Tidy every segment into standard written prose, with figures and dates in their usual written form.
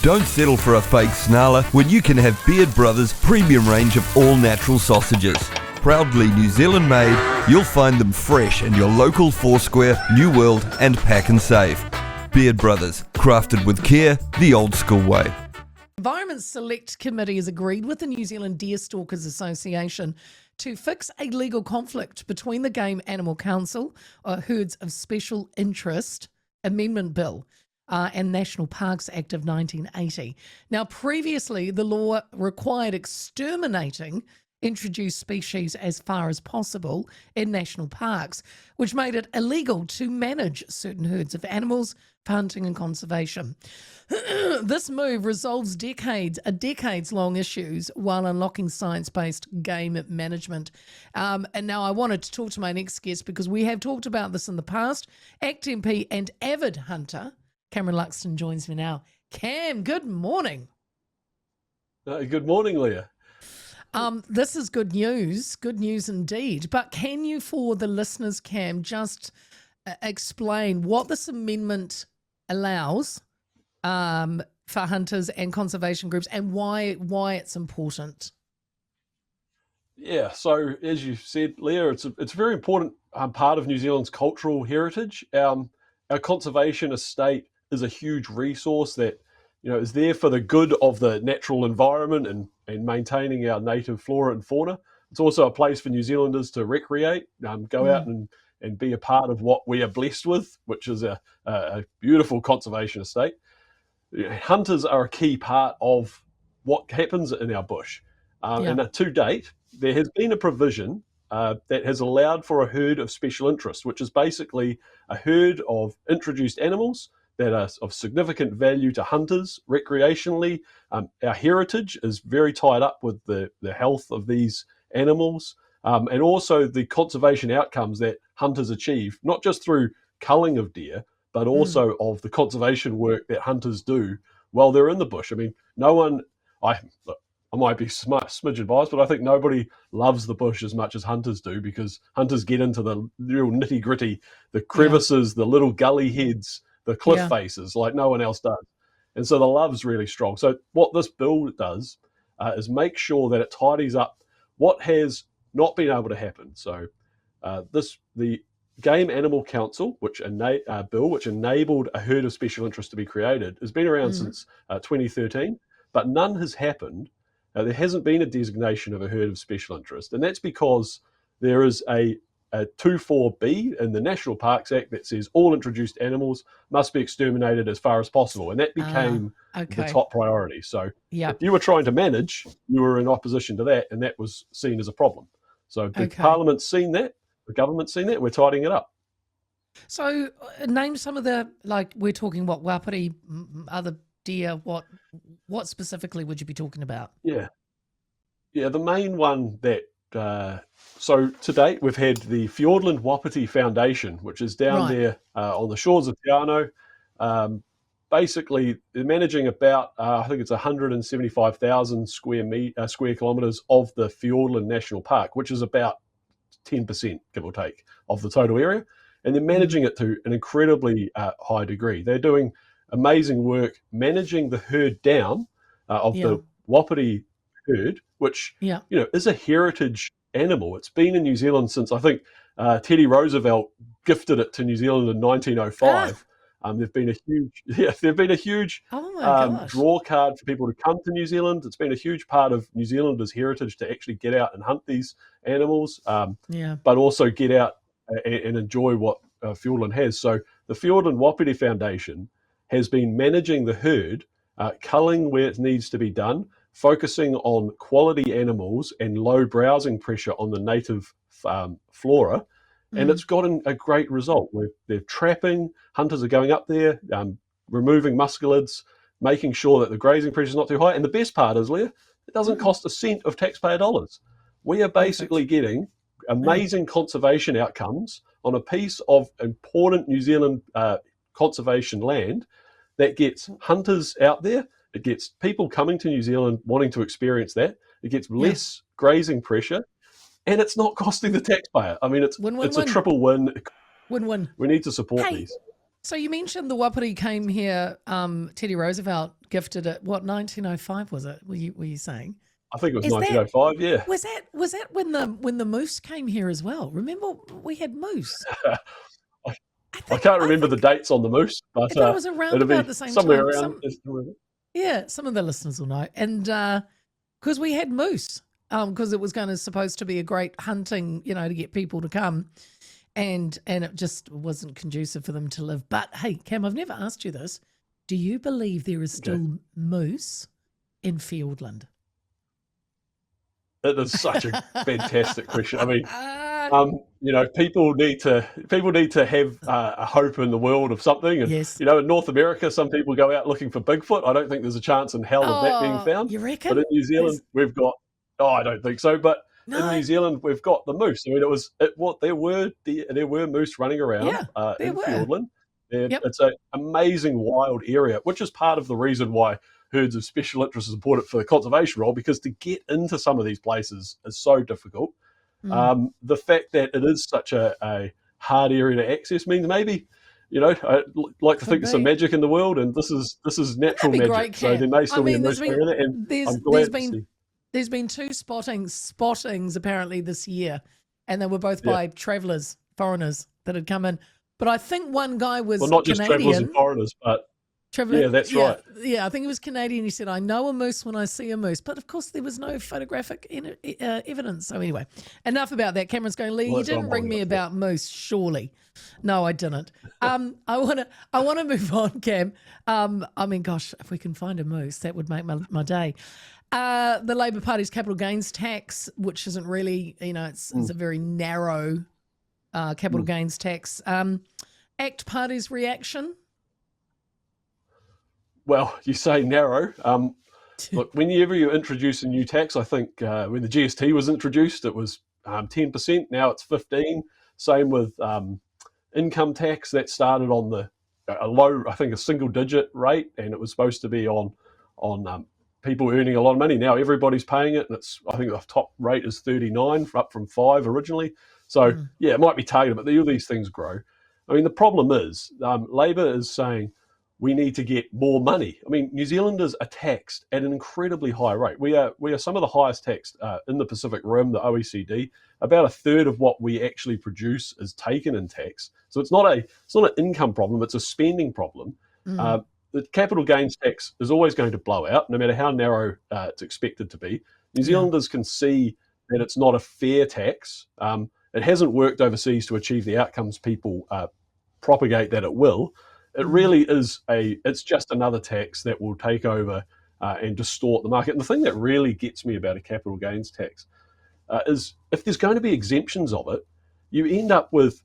Don't settle for a fake snarler when you can have Beard Brothers' premium range of all-natural sausages. Proudly New Zealand made, you'll find them fresh in your local Foursquare, New World and Pack and Save. Beard Brothers, crafted with care, the old school way. Environment Select Committee has agreed with the New Zealand Deer Stalkers Association to fix a legal conflict between the Game Animal Council, Herds of Special Interest Amendment Bill, and National Parks Act of 1980. Now, previously, the law required exterminating introduced species as far as possible in national parks, which made it illegal to manage certain herds of animals for hunting and conservation. This move resolves decades-long issues while unlocking science-based game management. And now I wanted to talk to my next guest because we have talked about this in the past. ACT MP and avid hunter Cameron Luxton joins me now. Cam, good morning. Good morning, Leah. This is good news indeed. But can you, for the listeners, Cam, just explain what this amendment allows for hunters and conservation groups and why it's important? Yeah, so as you said, Leah, it's a very important part of New Zealand's cultural heritage. Our conservation estate is a huge resource that is there for the good of the natural environment and maintaining our native flora and fauna. It's also a place for New Zealanders to recreate, go out and be a part of what we are blessed with, which is a beautiful conservation estate. Hunters are a key part of what happens in our bush. And to date, there has been a provision that has allowed for a herd of special interest, which is basically a herd of introduced animals that are of significant value to hunters recreationally. Our heritage is very tied up with the health of these animals and also the conservation outcomes that hunters achieve, not just through culling of deer, but also of the conservation work that hunters do while they're in the bush. I mean, I might be smidgen biased, but I think nobody loves the bush as much as hunters do, because hunters get into the real nitty gritty, the crevices, the little gully heads, the cliff faces, like no one else does. And so the love's really strong. So what this bill does is make sure that it tidies up what has not been able to happen. So the Game Animal Council, which enabled a herd of special interest to be created, has been around since 2013, but none has happened. There hasn't been a designation of a herd of special interest, and that's because there is a 2(4)(b) in the National Parks Act that says all introduced animals must be exterminated as far as possible, and that became the top priority. So if you were trying to manage, you were in opposition to that, and that was seen as a problem. So the Parliament's seen that, the government's seen that, we're tidying it up. So name some of the, like, we're talking what, wapiti, other deer, what specifically would you be talking about? Yeah, the main one that so to date, we've had the Fjordland Wapiti Foundation, which is down there on the shores of Te Anau. Basically, they're managing about, I think it's 175,000 square kilometres of the Fjordland National Park, which is about 10%, give or take, of the total area. And they're managing it to an incredibly high degree. They're doing amazing work managing the herd down of the Wapiti herd, which is a heritage animal. It's been in New Zealand since, I think, Teddy Roosevelt gifted it to New Zealand in 1905. They've been a huge draw card for people to come to New Zealand. It's been a huge part of New Zealanders' heritage to actually get out and hunt these animals, but also get out and enjoy what Fjordland has. So the Fjordland Wapiti Foundation has been managing the herd, culling where it needs to be done, focusing on quality animals and low browsing pressure on the native flora. And it's gotten a great result. They're trapping, hunters are going up there, removing muscelids, making sure that the grazing pressure is not too high. And the best part is, Leah, it doesn't cost a cent of taxpayer dollars. We are basically getting amazing conservation outcomes on a piece of important New Zealand conservation land that gets hunters out there. It gets people coming to New Zealand wanting to experience that. It gets less grazing pressure, and it's not costing the taxpayer. I mean, it's a triple win. Win-win. We need to support these. So you mentioned the Wapiti came here. Teddy Roosevelt gifted it. What 1905 was it? Were you saying? I think it was Is that 1905. Yeah. was that when the moose came here as well? Remember we had moose. I can't I remember the think dates on the moose, but I thought it was around it'll about be the same somewhere time. around. Some of the listeners will know, and because we had moose, because it was supposed to be a great hunting, to get people to come, and it just wasn't conducive for them to live. But hey, Cam, I've never asked you this. Do you believe there is still moose in Fjordland? It is such a fantastic question. I mean, people need to have a hope in the world of something. And Yes. in North America, some people go out looking for Bigfoot. I don't think there's a chance in hell of that being found. You reckon? But in New Zealand, we've got. Oh, I don't think so. But in New Zealand, we've got the moose. I mean, there were moose running around in Fjordland. Yep. It's an amazing wild area, which is part of the reason why herds of special interest is important for the conservation role, because to get into some of these places is so difficult. The fact that it is such a hard area to access means maybe, I like to think there's some magic in the world, and this is natural magic. Great, so there may still be a moose around it, and I'm glad to see. There's been 2 spottings apparently this year, and they were both by travellers, foreigners that had come in. But I think one guy was not just Canadian. travellers and foreigners, but yeah, that's right. Yeah, I think he was Canadian. He said, "I know a moose when I see a moose," but of course there was no photographic evidence. So anyway, enough about that. Cameron's going, Lee, you didn't ring me about moose, surely? No, I didn't. I want to move on, Cam. I mean, gosh, if we can find a moose, that would make my day. The Labor Party's capital gains tax, which isn't really, it's a very narrow capital gains tax. ACT Party's reaction? Well, you say narrow. Look, whenever you introduce a new tax, I think when the GST was introduced, it was 10%. Now it's 15%. Same with income tax. That started on a low, I think a single-digit rate, and it was supposed to be on people earning a lot of money. Now everybody's paying it, and I think the top rate is 39, up from 5 originally. So yeah, it might be targeted, but all these things grow. I mean, the problem is Labor is saying we need to get more money. I mean, New Zealanders are taxed at an incredibly high rate. We are some of the highest taxed in the Pacific Rim, the OECD. About a third of what we actually produce is taken in tax. So it's not an income problem; it's a spending problem. The capital gains tax is always going to blow out, no matter how narrow it's expected to be. New Zealanders can see that it's not a fair tax. It hasn't worked overseas to achieve the outcomes people propagate that it will. It really is it's just another tax that will take over and distort the market. And the thing that really gets me about a capital gains tax is if there's going to be exemptions of it, you end up with,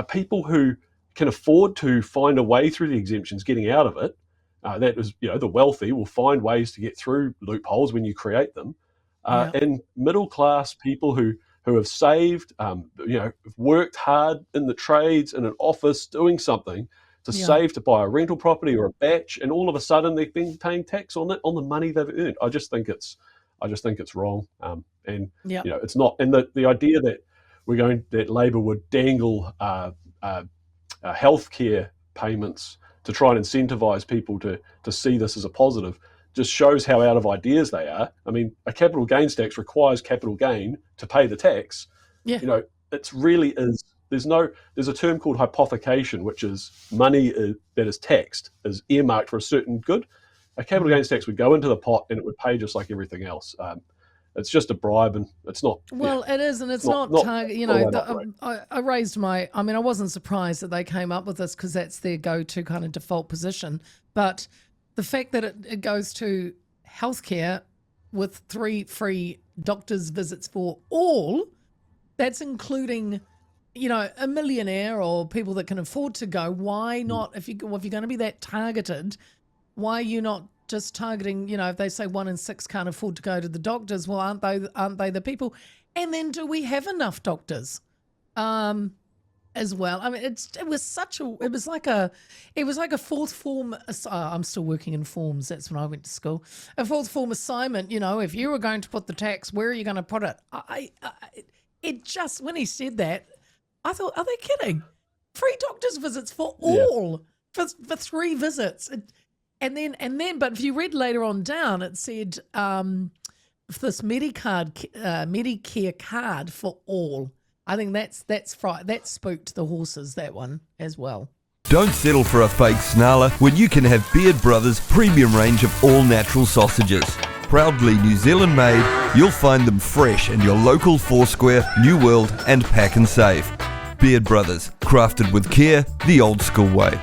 people who can afford to find a way through the exemptions, getting out of it. That is, the wealthy will find ways to get through loopholes when you create them. And middle class people who have saved, worked hard in the trades, in an office, doing something to save to buy a rental property or a batch, and all of a sudden they've been paying tax on it, on the money they've earned. I just think it's wrong. It's not. And the idea that Labor would dangle healthcare payments to try and incentivize people to see this as a positive just shows how out of ideas they are. I mean, a capital gains tax requires capital gain to pay the tax. Yeah. It's really is. There's a term called hypothecation, which is money that is taxed, is earmarked for a certain good. A capital gains tax would go into the pot and it would pay just like everything else. It's just a bribe, and it's not. Well, it is, and it's not target. I raised my. I mean, I wasn't surprised that they came up with this because that's their go-to kind of default position. But the fact that it goes to healthcare with 3 free doctors' visits for all, that's including, a millionaire or people that can afford to go. Why not? If you're going to be that targeted, why are you not just targeting, if they say 1 in 6 can't afford to go to the doctors, well, aren't they the people? And then do we have enough doctors as well? I mean, it was like a fourth form. I'm still working in forms. That's when I went to school. A fourth form assignment. If you were going to put the tax, where are you going to put it? It just, when he said that, I thought, are they kidding? free doctor's visits for all, for 3 visits. And then, but if you read later on down, it said this Medicare card for all. I think that spooked the horses, that one as well. Don't settle for a fake snarler when you can have Beard Brothers' premium range of all-natural sausages. Proudly New Zealand made, you'll find them fresh in your local Foursquare, New World and Pack and Save. Beard Brothers, crafted with care the old school way.